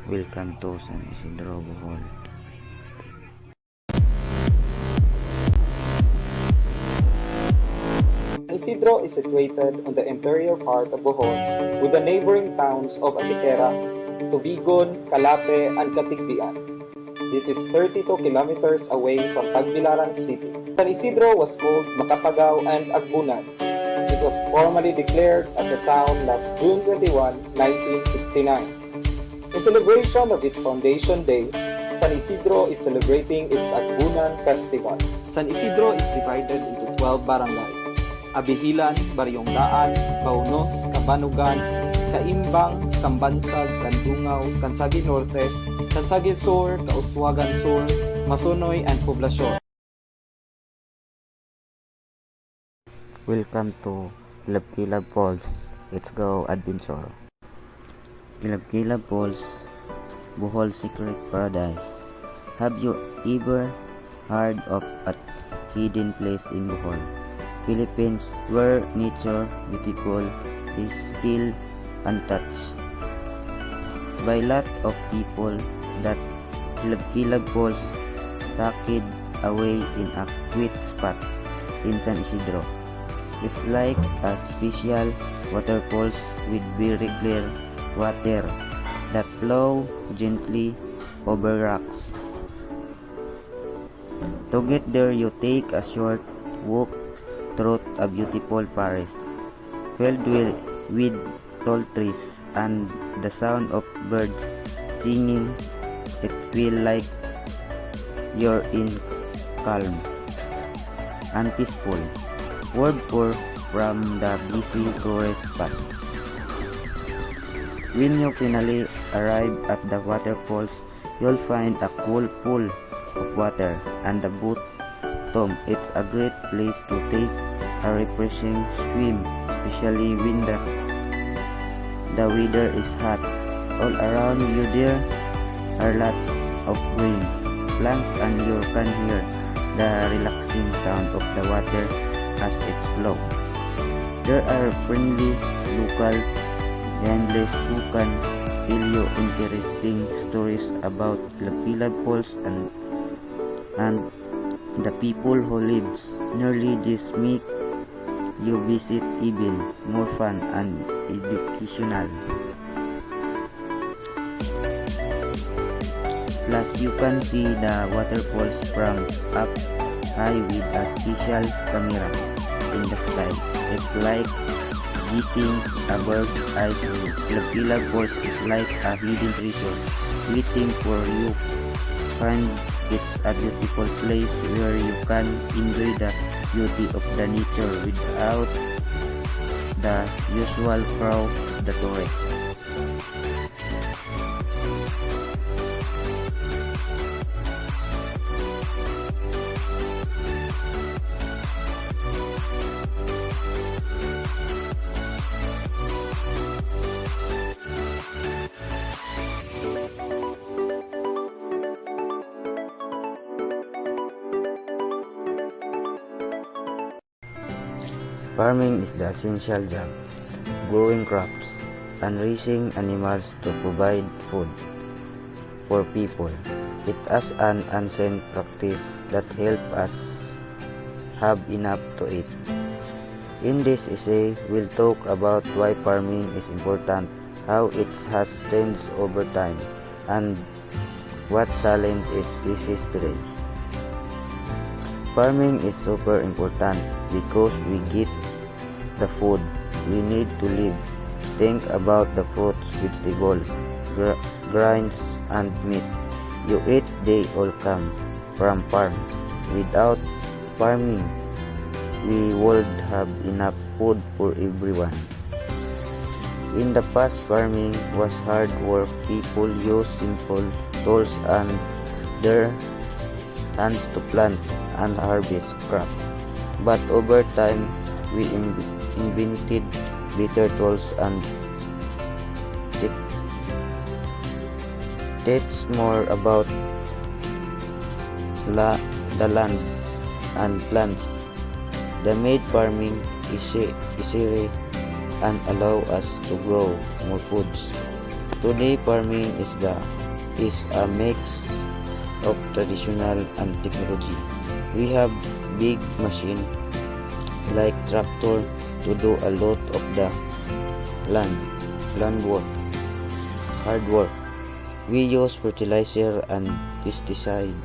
Welcome to San Isidro, Bohol. Isidro is situated on the interior part of Bohol with the neighboring towns of Antequera, Tubigon, Calape, and Catigbian. This is 32 kilometers away from Tagbilaran City. San Isidro was called Makapagaw and Agbunan. It was formally declared as a town last June 21, 1969. In celebration of its foundation day, San Isidro is celebrating its Agbunan Festival. San Isidro is divided into 12 barangays: Abihilan, Baryong Daan, Baunos, Kabanugan, Kaimbang, Kambansag, Kandungaw, Kansagi Norte, Kansagi Sur, Kauswagan Sur, Masunoy, and Poblacion. Welcome to Kilab Falls. Let's go adventure. Kilab Falls, Bohol Secret Paradise. Have you ever heard of a hidden place in Bohol, Philippines, where nature beautiful is still untouched by lot of people? That Kilab Falls tucked away in a quiet spot in San Isidro. It's like a special waterfalls with very clear water that flow gently over rocks. To get there, you take a short walk through a beautiful forest filled with tall trees and the sound of birds singing. It feels like you're in calm and peaceful world from the busy tourist spot. When you finally arrive at the waterfalls, you'll find a cool pool of water and the bottom. It's a great place to take a refreshing swim, especially when the weather is hot. All around you there are lot of green plants and you can hear the relaxing sound of the water as it flows. There are friendly local gamblers who can tell you interesting stories about Kilab Falls and the people who lives nearly. This make you visit even more fun and educational. Plus, you can see the waterfalls from up high with a special camera in the sky. It's like getting a bird's eye view. Kilab Falls is like a hidden treasure waiting for you. Find it's a beautiful place where you can enjoy the beauty of the nature without the usual crowd of the tourists. Farming is the essential job, growing crops and raising animals to provide food for people. It is an ancient practice that helps us have enough to eat. In this essay, we'll talk about why farming is important, how it has changed over time, and what challenge it faces today. Farming is super important because we get the food we need to live. Think about the fruits, vegetables, grains, and meat you eat. They all come from farm. Without farming, we would have enough food for everyone. In the past, farming was hard work. People used simple tools and their hands to plant and harvest crops. But over time, we invented better tools and teach more about the land and plants. The made farming easier and allow us to grow more foods. Today farming is a mix of traditional and technology. We have big machine like tractor to do a lot of the land work, hard work. We use fertilizer and pesticide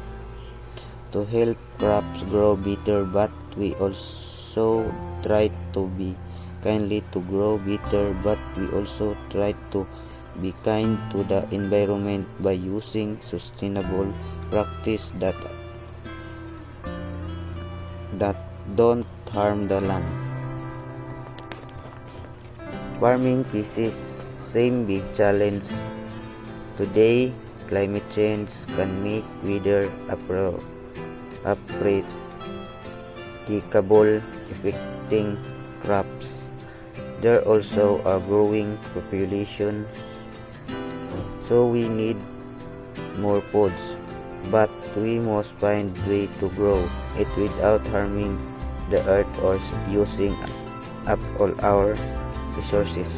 to help crops grow better, but we also try to be kindly to grow better, but we also try to be kind to the environment by using sustainable practice that don't harm the land. Farming faces same big challenge today. Climate change can make weather unpredictable, affecting crops. There also a growing population, so we need more foods, but we must find way to grow it without harming the earth or using up all our resources.